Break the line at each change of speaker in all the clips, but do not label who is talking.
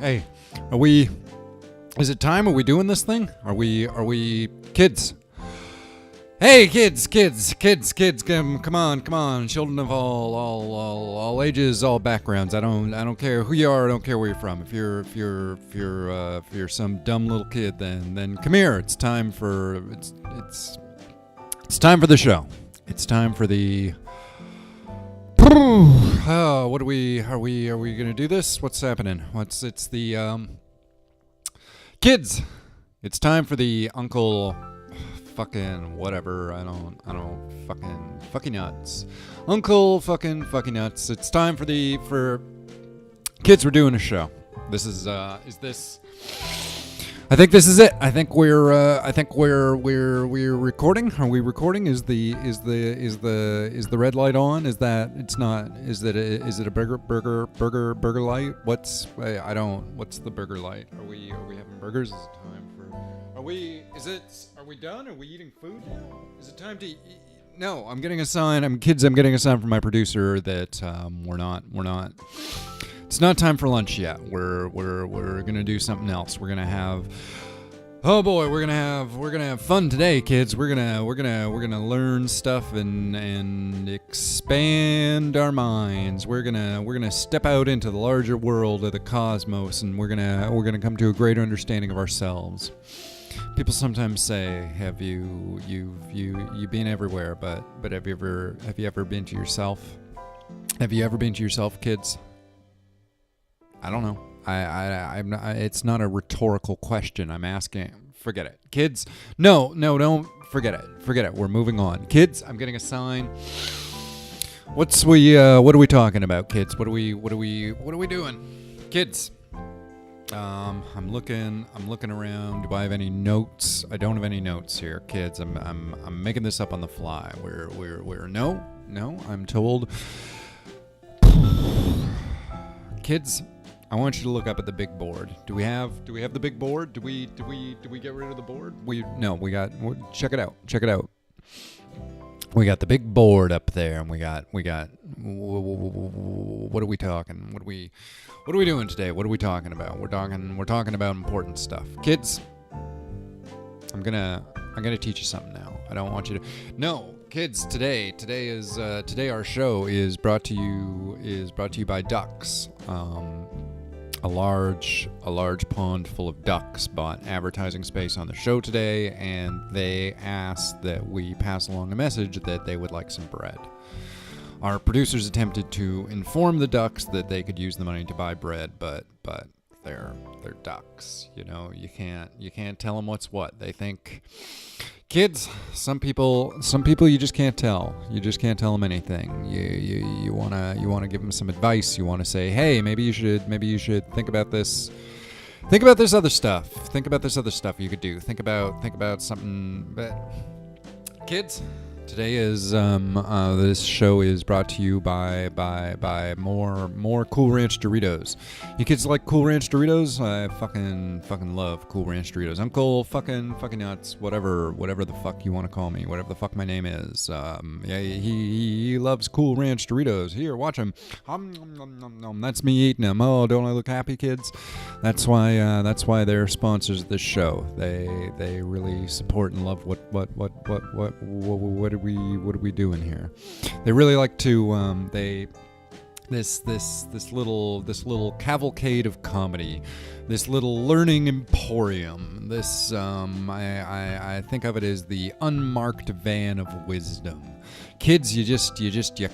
Hey, are we, is it time? Are we doing this thing? Are we kids? Hey, kids, come on, children of all ages, all backgrounds. I don't care who you are, I don't care where you're from. If you're some dumb little kid, then come here. It's time for the show. It's time for the. What are we gonna do this? What's happening? It's the kids. It's time for the Uncle fucking whatever. I don't fucking nuts. Uncle fucking nuts. It's time for kids. We're doing a show. This is this. I think this is it. I think we're recording. Are we recording? Is the red light on? Is that it's not? Is it a burger light? What's the burger light? Are we having burgers? Is it time for? Are we done? Are we eating food now? Is it time to eat? No, I'm getting a sign. I'm getting a sign from my producer that we're not. It's not time for lunch yet. We're gonna do something else. We're gonna have. Oh boy, we're gonna have fun today, kids. We're gonna learn stuff and expand our minds. We're gonna step out into the larger world of the cosmos, and we're gonna come to a greater understanding of ourselves. People sometimes say, "Have you been everywhere?" But have you ever been to yourself? Have you ever been to yourself, kids? I don't know. I'm not. It's not a rhetorical question. I'm asking. Forget it, kids. No, don't forget it. Forget it. We're moving on, kids. I'm getting a sign. What are we talking about, kids? What are we doing, kids? I'm looking around. Do I have any notes? I don't have any notes here, kids. I'm making this up on the fly. We're no. I'm told, kids. I want you to look up at the big board. Do we have the big board? Do we get rid of the board? Check it out. We got the big board up there, and we got what are we talking? What are we doing today? What are we talking about? We're talking about important stuff. Kids, I'm gonna teach you something now. I don't want you to. No, kids, today our show is brought to you by ducks. A large pond full of ducks bought advertising space on the show today, and they asked that we pass along a message that they would like some bread. Our producers attempted to inform the ducks that they could use the money to buy bread, but they're ducks. You know, you can't tell them what's what. They think. Kids, some people you just can't tell. You just can't tell them anything. You wanna give them some advice. You wanna say, hey, maybe you should think about this. Think about this other stuff. Think about this other stuff you could do. Think about something. But kids, today is this show is brought to you by more Cool Ranch Doritos. You kids like Cool Ranch Doritos? I fucking love Cool Ranch Doritos. Uncle fucking nuts, whatever the fuck you want to call me, whatever the fuck my name is. Yeah, he loves Cool Ranch Doritos. Here, watch him. That's me eating them. Oh, don't I look happy, kids? That's why they're sponsors of this show. They really support and love what are we doing here? They really like to this little cavalcade of comedy, this little learning emporium. This I think of it as the unmarked van of wisdom. Kids, you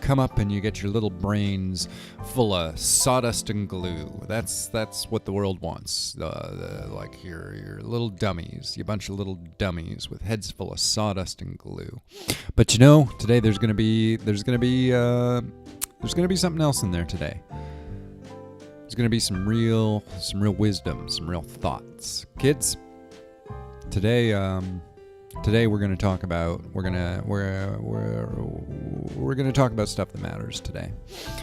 come up and you get your little brains full of sawdust and glue. That's what the world wants. Like your little dummies, you bunch of little dummies with heads full of sawdust and glue. But today there's gonna be something else in there today. There's gonna be some real wisdom, some real thoughts. Kids, today we're gonna talk about we're gonna talk about stuff that matters today.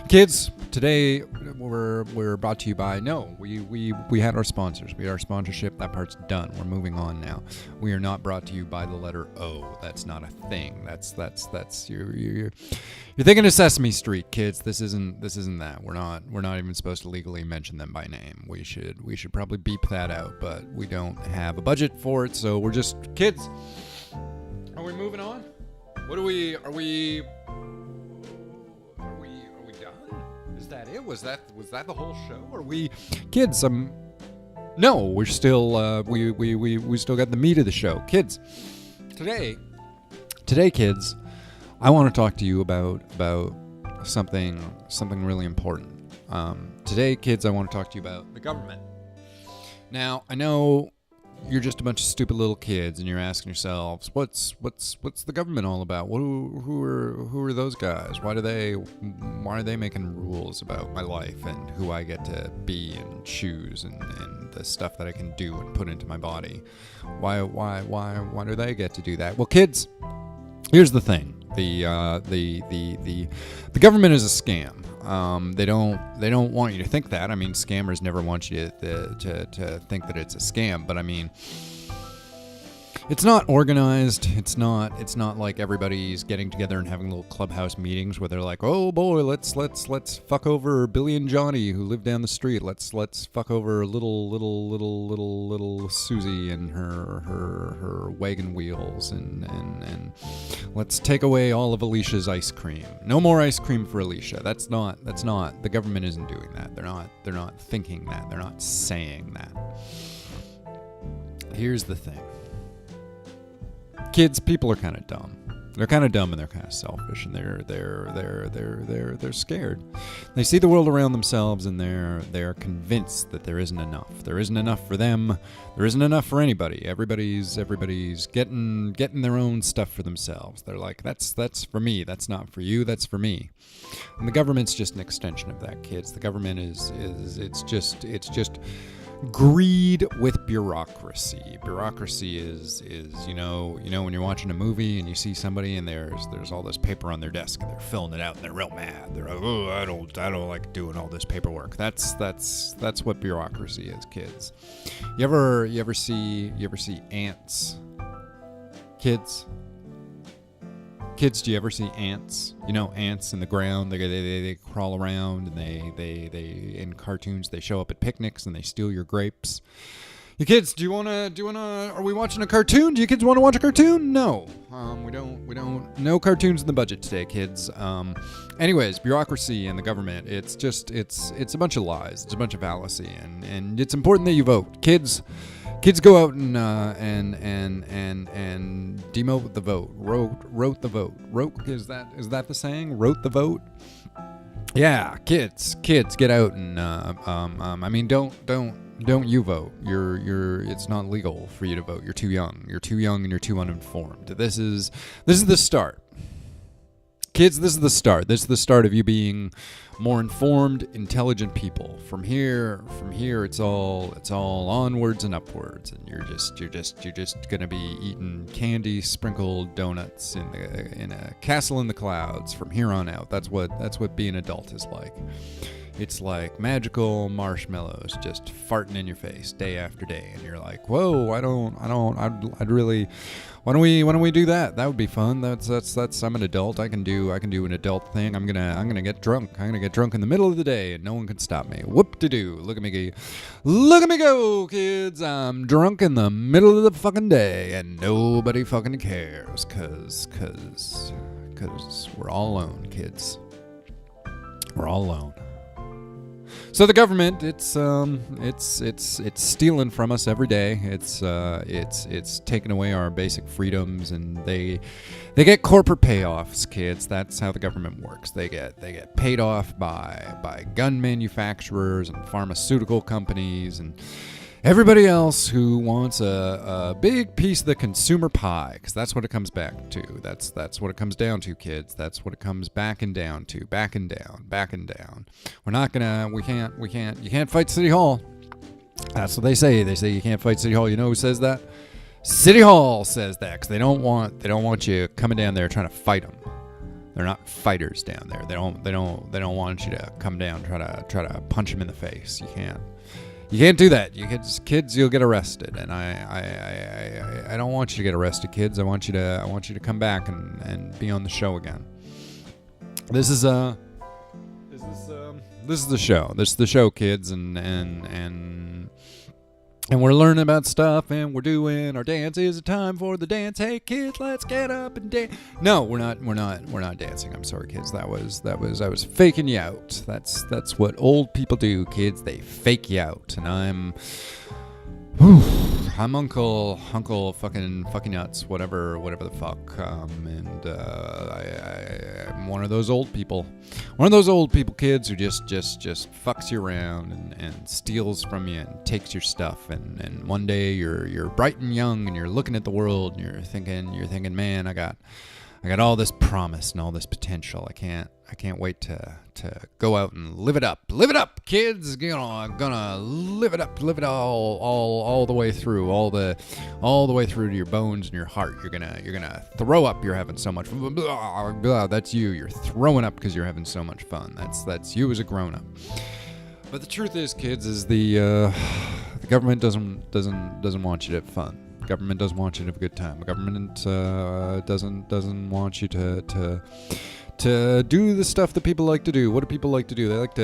Kids, today we're brought to you by. No, we had our sponsors. We had our sponsorship. That part's done. We're moving on now. We are not brought to you by the letter O. That's not a thing. That's you're thinking of Sesame Street, kids. This isn't that. We're not even supposed to legally mention them by name. We should probably beep that out, but we don't have a budget for it, so we're just kids. Are we moving on? What are we done? Is that it? Was that the whole show? Are we kids? No, we're still we still got the meat of the show. Kids. Today kids, I want to talk to you about something really important. Today, kids, I want to talk to you about the government. Now, I know you're just a bunch of stupid little kids, and you're asking yourselves, what's the government all about? Who are those guys? Why are they making rules about my life and who I get to be and choose and the stuff that I can do and put into my body? Why do they get to do that? Well, kids, here's the thing. The government is a scam. They don't want you to think that. I mean, scammers never want you to think that it's a scam. But I mean, it's not organized. It's not like everybody's getting together and having little clubhouse meetings where they're like, oh boy, let's fuck over Billy and Johnny who live down the street. Let's fuck over little Susie and her wagon wheels and let's take away all of Alicia's ice cream. No more ice cream for Alicia. That's not. The government isn't doing that. They're not thinking that. They're not saying that. Here's the thing. Kids, people are kind of dumb. They're kind of dumb and they're kind of selfish, and they're scared. They see the world around themselves and they're convinced that there isn't enough. There isn't enough for them. There isn't enough for anybody. Everybody's getting their own stuff for themselves. They're like, that's for me. That's not for you. That's for me. And the government's just an extension of that, kids. The government is it's just greed with bureaucracy. Bureaucracy is you know when you're watching a movie and you see somebody and there's all this paper on their desk and they're filling it out and they're real mad. They're like, oh, I don't like doing all this paperwork. That's what bureaucracy is, kids. You ever see ants? Kids, do you ever see ants? You know, ants in the ground. They crawl around, and they in cartoons they show up at picnics and they steal your grapes. You kids, are we watching a cartoon? Do you kids want to watch a cartoon? No. We don't. No cartoons in the budget today, kids. Anyways, bureaucracy and the government. It's a bunch of lies. It's a bunch of fallacy, and it's important that you vote, kids. Kids, go out and demote the vote. Wrote the vote. Is that the saying? Wrote the vote. Yeah, kids, get out and I mean, don't you vote. It's not legal for you to vote. You're too young. You're too young and you're too uninformed. This is the start. Kids, this is the start. This is the start of you being more informed, intelligent people. From here, it's all onwards and upwards, and you're just gonna be eating candy sprinkled donuts in a castle in the clouds from here on out. That's what being an adult is like. It's like magical marshmallows just farting in your face day after day, and you're like, whoa, I'd really. Why don't we do that? That would be fun. That's I'm an adult. I can do an adult thing. I'm gonna get drunk. I'm gonna get drunk in the middle of the day and no one can stop me. Whoop-de-doo. Look at me go, kids. I'm drunk in the middle of the fucking day and nobody fucking cares cause we're all alone, kids. We're all alone. So the government, it's stealing from us every day. It's taking away our basic freedoms, and they get corporate payoffs, kids. That's how the government works. They get paid off by gun manufacturers and pharmaceutical companies and everybody else who wants a big piece of the consumer pie, because that's what it comes back to. That's what it comes down to, kids. That's what it comes back and down to. Back and down. You can't fight City Hall. That's what they say. They say you can't fight City Hall. You know who says that? City Hall says that, because they don't want you coming down there trying to fight them. They're not fighters down there. They don't want you to come down, try to punch them in the face. You can't do that. Kids, you'll get arrested. And I don't want you to get arrested, kids. I want you to come back and be on the show again. This is the show. This is the show, kids, and we're learning about stuff, and we're doing our dance. Is it time for the dance? Hey, kids, let's get up and dance. No, we're not dancing. I'm sorry, kids. I was faking you out. That's what old people do, kids. They fake you out, and I'm Uncle fucking nuts, whatever the fuck, and I'm one of those old people, kids, who just fucks you around and steals from you and takes your stuff, and one day you're bright and young and you're looking at the world and you're thinking, man, I got all this promise and all this potential. I can't wait to go out and live it up, kids. Gonna live it up, live it all the way through, all the way through to your bones and your heart. You're gonna throw up. You're having so much fun. That's you. You're throwing up because you're having so much fun. That's you as a grown up. But the truth is, kids, is the government doesn't want you to have fun. The government doesn't want you to have a good time. The government doesn't want you to do the stuff that people like to do. What do people like to do? They like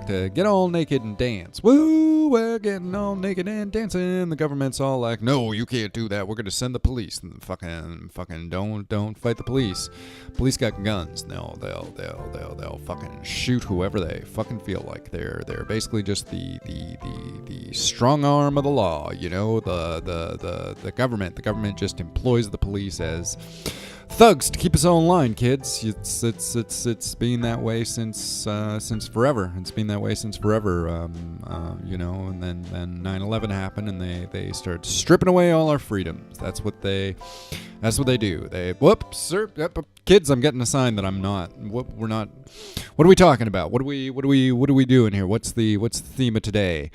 to get all naked and dance. Woo, we're getting all naked and dancing. The government's all like, no, you can't do that. We're gonna send the police. And fucking don't fight the police. Police got guns. No, they'll fucking shoot whoever they fucking feel like. They're basically just the strong arm of the law. You know, the government. The government just employs the police as thugs to keep us all in line, kids. It's been that way since forever. It's been that way since forever. You know, and then 9/11 happened, and they started stripping away all our freedoms. That's what they do. Whoops, sir. Yep, kids, I'm getting a sign that I'm not. We're not. What are we talking about? What are we doing here? What's the theme of today?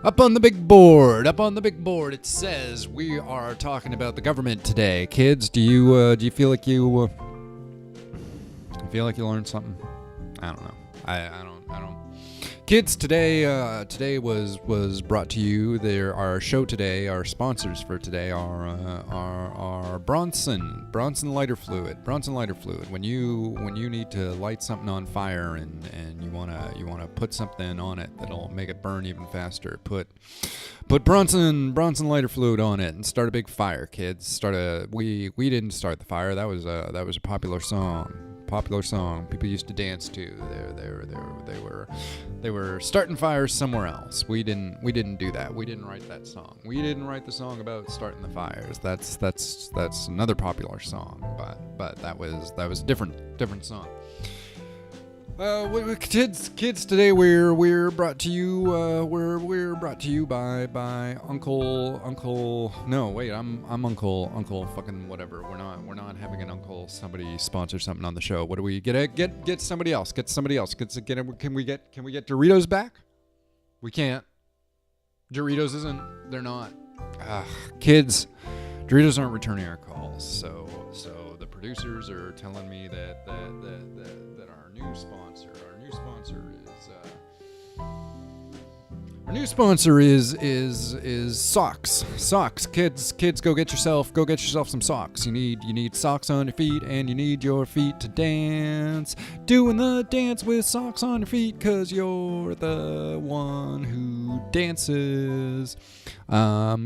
Up on the big board, it says we are talking about the government today. Kids, do you feel like you learned something? I don't know. I don't. Kids, today was brought to you. Our show today, our sponsors for today are Bronson lighter fluid. When you need to light something on fire and you wanna put something on it that'll make it burn even faster, put Bronson lighter fluid on it and start a big fire, kids. We didn't start the fire. That was a popular song. People used to dance to. They were starting fires somewhere else. We didn't do that. We didn't write that song. We didn't write the song about starting the fires. That's another popular song, but that was a different song. Kids, today we're brought to you. We're brought to you by Uncle. No, wait, I'm Uncle fucking whatever. We're not having an uncle. Somebody sponsor something on the show. What do we get somebody else? Can we get Doritos back? We can't. Doritos they're not. Kids, Doritos aren't returning our calls. So the producers are telling me that our new sponsor is socks. Kids, go get yourself some socks. You need socks on your feet, and you need your feet to dance. Doing the dance with socks on your feet, 'cause you're the one who dances.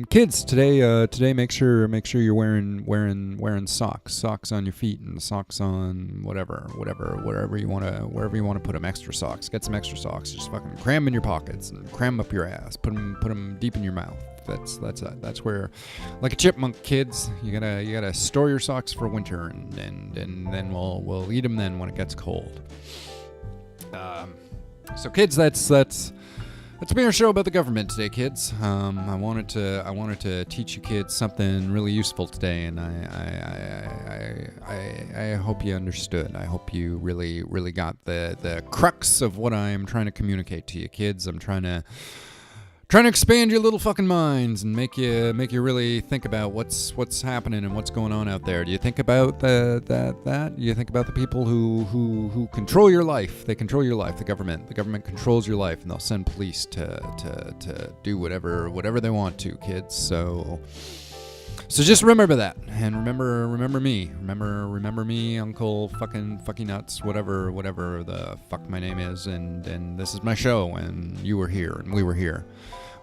Kids, today make sure you're wearing socks on your feet, and socks on wherever you want to put them. Extra socks. Get some extra socks. Just fucking cram them in your pockets and cram them up your ass. Put them deep in your mouth. That's where, like a chipmunk, kids, you gotta store your socks for winter, and then we'll eat them then when it gets cold. So kids, that's been our show about the government today, kids. I wanted to teach you kids something really useful today, and I hope you understood. I hope you really got the crux of what I'm trying to communicate to you, kids. I'm trying trying to expand your little fucking minds and make you really think about what's happening and what's going on out there. Do you think about that? Do you think about the people who control your life? They control your life. The government controls your life, and they'll send police to do whatever they want to, kids. So just remember that, and remember me, remember me, Uncle fucking nuts, whatever the fuck my name is, and this is my show, and you were here, and we were here.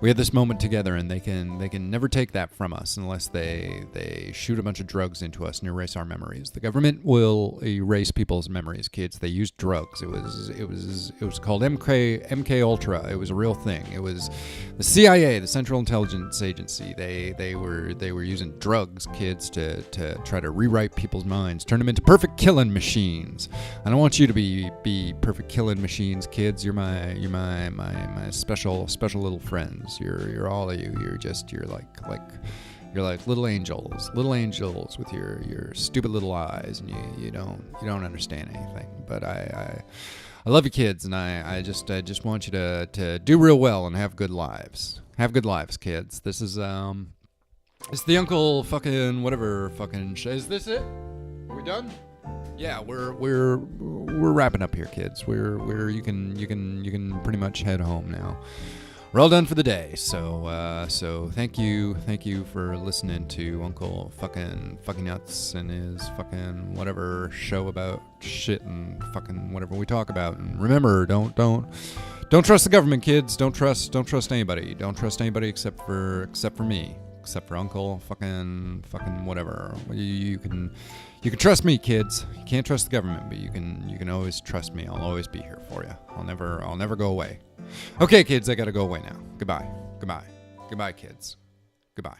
We had this moment together, and they can never take that from us unless they shoot a bunch of drugs into us and erase our memories. The government will erase people's memories, kids. They used drugs. It was called MK Ultra. It was a real thing. It was the CIA, the Central Intelligence Agency. They were using drugs, kids, to try to rewrite people's minds, turn them into perfect killing machines. I don't want you to be perfect killing machines, kids. You're my special little friends. You're all of you. You're like little angels with your stupid little eyes, and you don't understand anything. But I love you, kids, and I just want you to do real well and have good lives. Have good lives, kids. This is it's the Uncle fucking whatever fucking is this it? Are we done? Yeah, we're wrapping up here, kids. You can pretty much head home now. We're all done for the day, so thank you for listening to Uncle fucking nuts and his fucking whatever show about shit and fucking whatever we talk about. And remember, don't trust the government, kids. Don't trust anybody. Don't trust anybody except for me, except for Uncle fucking whatever. You can trust me, kids. You can't trust the government, but you can always trust me. I'll always be here for you. I'll never go away. Okay, kids, I gotta go away now. Goodbye, kids. Goodbye.